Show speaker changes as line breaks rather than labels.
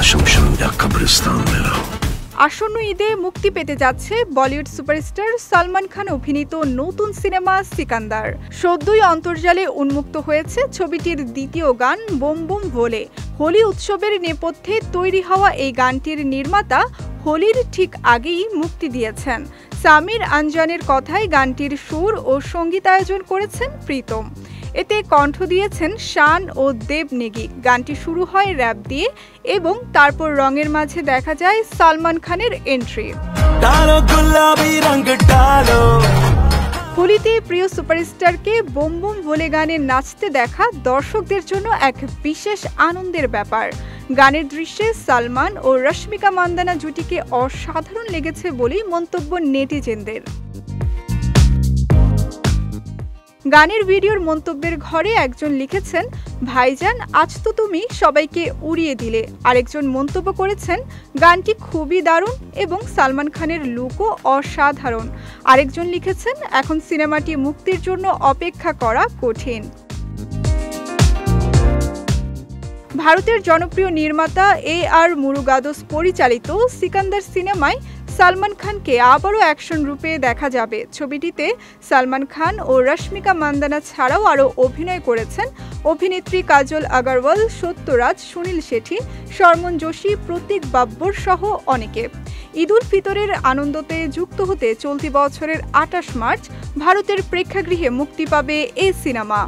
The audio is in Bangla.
शमशान या कब्रिस्तान में रहो।
আসন্ন ঈদে মুক্তি পেতে যাচ্ছে বলিউড সুপারস্টার সালমান খান অভিনীত নতুন সিনেমা সিকান্দার। সদ্যই অন্তর্জালে উন্মুক্ত হয়েছে ছবিটির দ্বিতীয় গান বুম বুম ভোলে। হোলি উৎসবের নেপথ্যে তৈরি হওয়া এই গানটির নির্মাতা হোলির ঠিক আগেই মুক্তি দিয়েছেন। সামির আনজানের কথায় গানটির সুর ও সঙ্গীতায়োজন করেছেন প্রীতম। এতে কণ্ঠ দিয়েছেন শান ও দেব নেগি। গানটি শুরু হয় র‍্যাপ দিয়ে এবং তারপর রঙের মাঝে দেখা যায় সালমান খানের এন্ট্রি। হোলিতে প্রিয় সুপারস্টারকে বুম বুম ভোলে গানে নাচতে দেখা দর্শকদের জন্য এক বিশেষ আনন্দের ব্যাপার। গানের দৃশ্যে সালমান ও রশ্মিকা মান্দানা জুটিকে অসাধারণ লেগেছে বলেই মন্তব্য নেটিজেনদের। গানের ভিডিওর মন্তব্যের ঘরে একজন লিখেছেন, ভাইজান আজ তো তুমি সবাইকে উড়িয়ে দিলে। আরেকজন মন্তব্য করেছেন, গানটি খুবই দারুণ এবং সালমান খানের লুকও অসাধারণ। আরেকজন লিখেছেন, এখন সিনেমাটি মুক্তির জন্য অপেক্ষা করা কঠিন। ভারতের জনপ্রিয় নির্মাতা AR মুরুগাদোস পরিচালিত সিকান্দার সিনেমায় সালমান খানকে আবারও অ্যাকশন রূপে দেখা যাবে। ছবিটিতে সালমান খান ও রশ্মিকা মান্দানা ছাড়াও আরও অভিনয় করেছেন অভিনেত্রী কাজল আগরওয়াল, সত্যরাজ, সুনীল শেঠি, শর্মন যোশী, প্রতীক বাব্বর সহ অনেকে। ঈদ উল ফিতরের আনন্দতে যুক্ত হতে চলতি বছরের 28 মার্চ ভারতের প্রেক্ষাগৃহে মুক্তি পাবে এই সিনেমা।